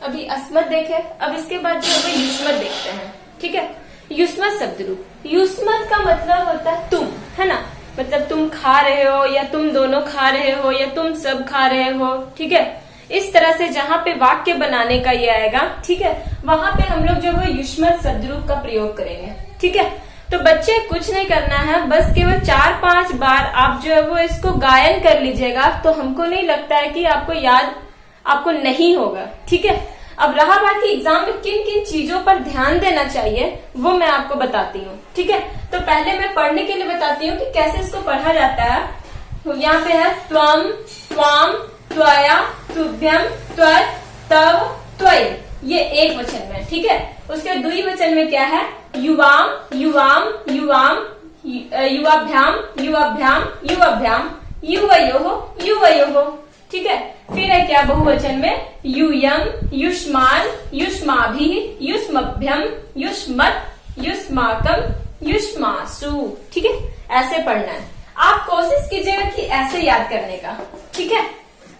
अभी अस्मत् देखे, अब इसके बाद जो है युष्मत् देखते हैं। ठीक है, युष्मत् शब्द रूप। युष्मत् का मतलब होता है तुम, है ना, मतलब तुम खा रहे हो या तुम दोनों खा रहे हो या तुम सब खा रहे हो। ठीक है, इस तरह से जहाँ पे वाक्य बनाने का ये आएगा, ठीक है, वहां पे हम लोग जो है युष्मत् शब्द रूप का प्रयोग करेंगे। ठीक है, तो बच्चे कुछ नहीं करना है, बस केवल 4-5 बार आप जो है वो इसको गायन कर लीजिएगा, तो हमको नहीं लगता है कि आपको याद आपको नहीं होगा। ठीक है, अब रहा बात कि एग्जाम में किन किन चीजों पर ध्यान देना चाहिए वो मैं आपको बताती हूँ। ठीक है, तो पहले मैं पढ़ने के लिए बताती हूँ कि कैसे इसको पढ़ा जाता है। तो यहाँ पे है त्वम, त्वाम, त्वया, तुभ्यम, त्वत्, तव, त्वयि, ये एक वचन में। ठीक है, उसके द्विवचन में क्या है, युवाम, युवाम, युवाम, युवाभ्याम, युवाभ्याम, युवाभ्याम, युवयोः, युवयोः। ठीक है, फिर है क्या बहुवचन में, यूयम, युष्मान, युष्माभिः, युष्मभ्यम, युष्मत्, युष्माकम, युष्मासु। ठीक है, ऐसे पढ़ना है। आप कोशिश कीजिएगा कि ऐसे याद करने का। ठीक है,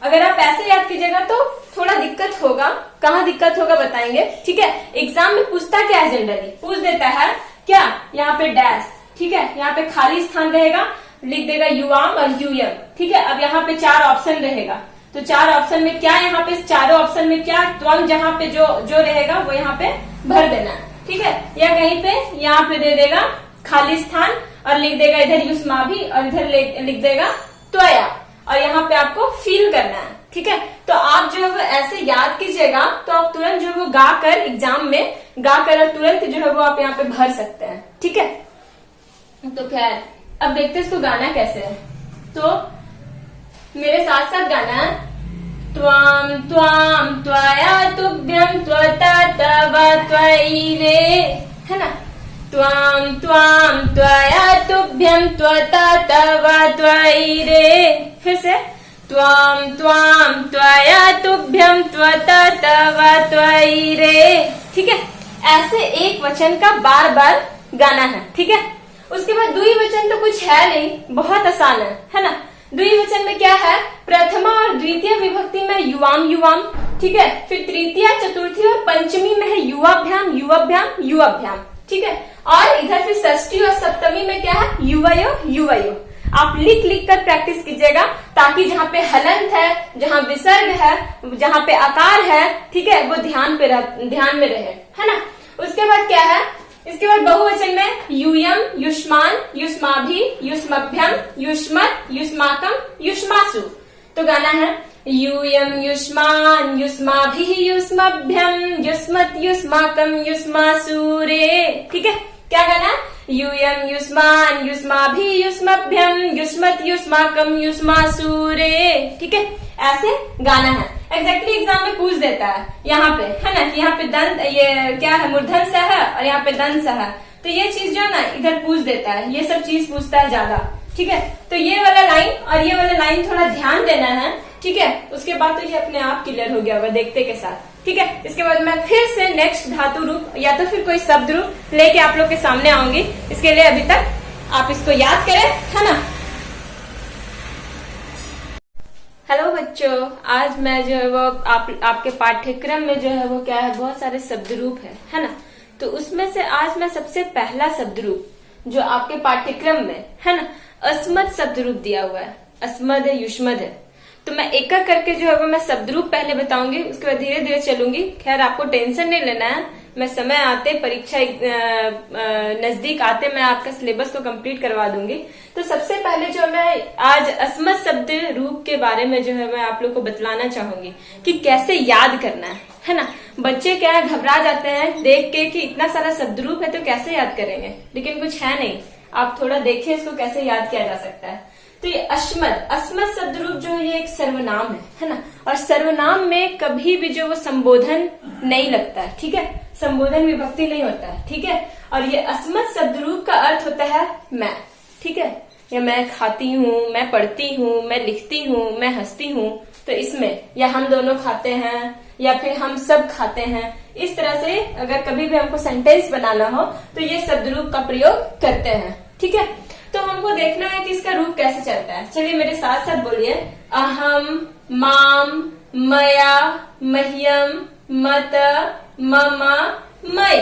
अगर आप ऐसे याद कीजिएगा तो थोड़ा दिक्कत होगा। कहाँ दिक्कत होगा बताएंगे। ठीक है, एग्जाम में पूछता क्या है, जनरली पूछ देता है क्या, यहाँ पे डैश, ठीक है, यहाँ पे खाली स्थान रहेगा, लिख देगा युवाम और यूयम। ठीक है, अब यहाँ पे 4 ऑप्शन रहेगा, तो 4 ऑप्शन में क्या, यहाँ पे चारों ऑप्शन में क्या, त्वम जहाँ पे जो रहेगा वो यहाँ पे भर देना है। ठीक है, या कहीं पे यहाँ पे दे देगा खाली स्थान और लिख देगा इधर युष्माभि और इधर लिख देगा त्वया, और यहाँ पे आपको फील करना है। ठीक है, तो आप जो है वो ऐसे याद कीजिएगा, तो आप तुरंत जो है वो गा कर एग्जाम में गा कर और तुरंत जो है वो आप यहाँ पे भर सकते हैं। ठीक है, तो खैर अब देखते हैं इसको गाना कैसे है। तो मेरे साथ साथ गाना है, त्वाम, त्वाम, त्वया, तुभ्यम, त्वता, तवा, त्वयि रे, है ना, त्वाम, त्वाम, त्वया, तुभ्यम, त्वता, तवा, त्वयि रे। फिर से त्वाम, त्वाम, त्वया, तुभ्यम, त्वता, तवा, त्वयि रे। ठीक है, ऐसे एक वचन का बार बार गाना है। ठीक है, उसके बाद द्विवचन तो कुछ है नहीं, बहुत आसान है ना। द्विवचन में क्या है, प्रथमा और द्वितीय विभक्ति में युवाम, युवाम। ठीक है, फिर तृतीय, चतुर्थी और पंचमी में है युवाभ्याम, युवाभ्याम, युवाभ्याम। ठीक है, और इधर फिर षष्ठी और सप्तमी में क्या है, युवयो, युवयो। आप लिख लिख कर प्रैक्टिस कीजिएगा, ताकि जहाँ पे हलंत है, जहाँ विसर्ग है, जहाँ पे आकार है, ठीक है, वो ध्यान में रहे, है ना। उसके बाद क्या है, इसके बाद बहुवचन में यूयम, युष्मान, युष्माभि, युष्मभ्यम, युष्मत्, युष्माकम, युष्मासु। तो गाना है यूयम, युष्मान, युष्माभिः, युष्मभ्यम, युष्मत्, युष्माकम, युष्मासु रे। ठीक है, क्या गाना, यूयम, युष्मान, युष्माभिः, युष्मभ्यम, युष्मत्, युष्माकम, युष्मासु रे। ठीक है, ऐसे गाना है। एग्जैक्टली एग्जाम में पूछ देता है यहाँ पे, है ना, कि यहाँ पे दंत, ये क्या है, मूर्धन स है और यहाँ पे दंत स है, तो ये चीज जो है ना इधर पूछ देता है, ये सब चीज पूछता है ज्यादा। ठीक है, तो ये वाला लाइन और ये वाला लाइन थोड़ा ध्यान देना है। ठीक है, उसके बाद तो ये अपने आप क्लियर हो गया होगा देखते के साथ। ठीक है, इसके बाद मैं फिर से नेक्स्ट धातु रूप या तो फिर कोई शब्द रूप लेके आप लोग के सामने आऊंगी। इसके लिए अभी तक आप इसको याद करें, है ना। हेलो बच्चों, आज मैं जो है वो आपके पाठ्यक्रम में जो है वो क्या है, बहुत सारे शब्द रूप है ना। तो उसमें से आज मैं सबसे पहला शब्द रूप जो आपके पाठ्यक्रम में है ना, अस्मत् शब्द रूप दिया हुआ है। अस्मद है, युष्मद है, तो मैं एक एक करके जो है वो मैं शब्द रूप पहले बताऊंगी, उसके बाद धीरे धीरे चलूंगी। खैर आपको टेंशन नहीं लेना है, मैं समय आते, परीक्षा नजदीक आते मैं आपका सिलेबस को कंप्लीट करवा दूंगी। तो सबसे पहले जो मैं आज अस्मत् शब्द रूप के बारे में जो है मैं आप लोग को बतलाना चाहूंगी कि कैसे याद करना है ना। बच्चे क्या है, घबरा जाते हैं देख के कि इतना सारा शब्द रूप है तो कैसे याद करेंगे, लेकिन कुछ है नहीं, आप थोड़ा देखिए इसको कैसे याद किया जा सकता है। तो ये अस्मत् शब्द रूप जो है ये एक सर्वनाम है ना, और सर्वनाम में कभी भी जो वो संबोधन नहीं लगता है। ठीक है, संबोधन विभक्ति नहीं होता है। ठीक है, और ये अस्मत् शब्द रूप का अर्थ होता है मैं। ठीक है, या मैं खाती हूँ, मैं पढ़ती हूँ, मैं लिखती हूँ, मैं हंसती हूँ, तो इसमें या हम दोनों खाते हैं या फिर हम सब खाते हैं, इस तरह से अगर कभी भी हमको सेंटेंस बनाना हो तो ये शब्द रूप का प्रयोग करते हैं। ठीक है, तो हमको देखना है कि इसका रूप कैसे चलता है। चलिए मेरे साथ साथ बोलिए, अहम, माम, मया, मह्यम, मत, मम, मई।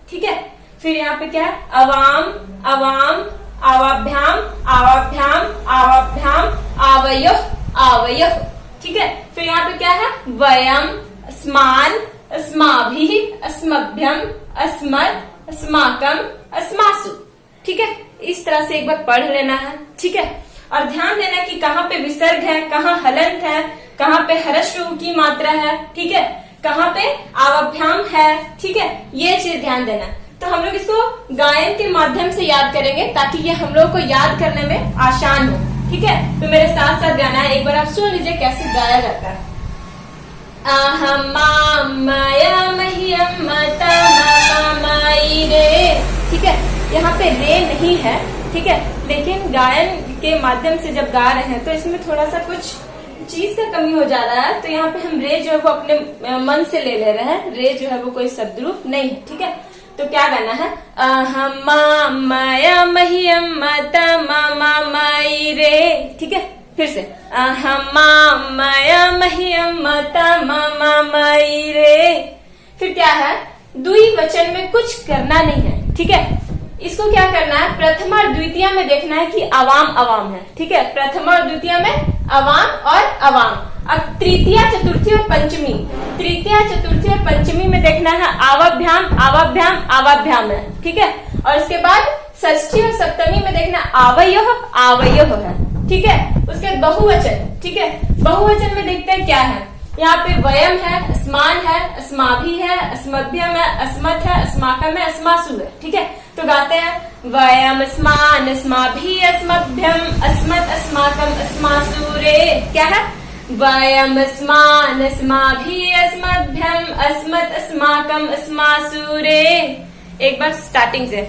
ठीक है, फिर यहाँ पे क्या है, अवाम, अवाम, आवाभ्याम, आवाभ्याम, आवाभ्याम, आवयोः, आवयोः। ठीक है, फिर यहाँ पे क्या है, वयम, अस्मान, अस्माभिः, अस्मभ्यम, अस्मत्, अस्माकम, अस्मासु। ठीक है, इस तरह से एक बार पढ़ लेना है। ठीक है, और ध्यान देना कि कहाँ पे विसर्ग है, कहाँ हलंत है, कहाँ पे हर्ष की मात्रा है। ठीक है, कहाँ पे आवाभ्याम है। ठीक है, ये चीज ध्यान देना। तो हम लोग इसको गायन के माध्यम से याद करेंगे ताकि ये हम लोग को याद करने में आसान हो। ठीक है, तो मेरे साथ साथ गाना है, एक बार आप सुन लीजिए कैसे गाया जाता है। अहम माम मया मह्यम मता मम मयि रे। ठीक है, यहाँ पे रे नहीं है। ठीक है, लेकिन गायन के माध्यम से जब गा रहे हैं तो इसमें थोड़ा सा कुछ चीज का कमी हो जा रहा है, तो यहाँ पे हम रे जो है वो अपने मन से ले रहे हैं। रे जो है वो कोई शब्द रूप नहीं है। ठीक है, तो क्या गाना है, अहम माम मया मह्यम मता मम मयि रे। ठीक है, फिर से अहम माम मया मह्यम मता मम मयि रे। फिर क्या है, द्विवचन में कुछ करना नहीं है। ठीक है, इसको क्या करना है, प्रथमा और द्वितीय में देखना है कि अवाम अवाम है। ठीक है, प्रथमा और द्वितीय में अवाम और अवाम। अब तृतीय, चतुर्थी और पंचमी, तृतीय, चतुर्थी और पंचमी में देखना है आवाभ्याम, आवाभ्याम, आवाभ्याम है। ठीक है, और इसके बाद षष्ठी और सप्तमी में देखना आवयोः, आवयोः है। ठीक है, उसके बाद बहुवचन। ठीक है, बहुवचन में देखते हैं क्या है, यहाँ पे वयम है, अस्मान है, अस्माभि है, अस्मभ्यम है, अस्मत् है, अस्माकम है, अस्मासु है। ठीक है, तो गाते हैं, वयम अस्मान अस्माभि अस्मभ्यम अस्मत् अस्माकम अस्मासु रे। क्या है, वयम अस्मान अस्माभि अस्मभ्यम अस्मत् अस्माकम अस्मासु रे। एक बार स्टार्टिंग से,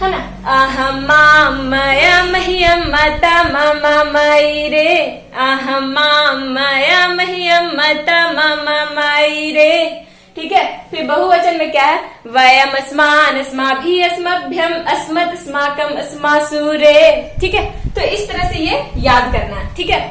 है ना, अहम माम मया मह्यम मता मम मयि रे, अहम माम मया मह्यम मता मम मयि रे। ठीक है, फिर बहुवचन में क्या है, वयम अस्मान अस्माभि अस्मभ्यम अस्मत् अस्माकम अस्मासु रे। ठीक है, तो इस तरह से ये याद करना है। ठीक है,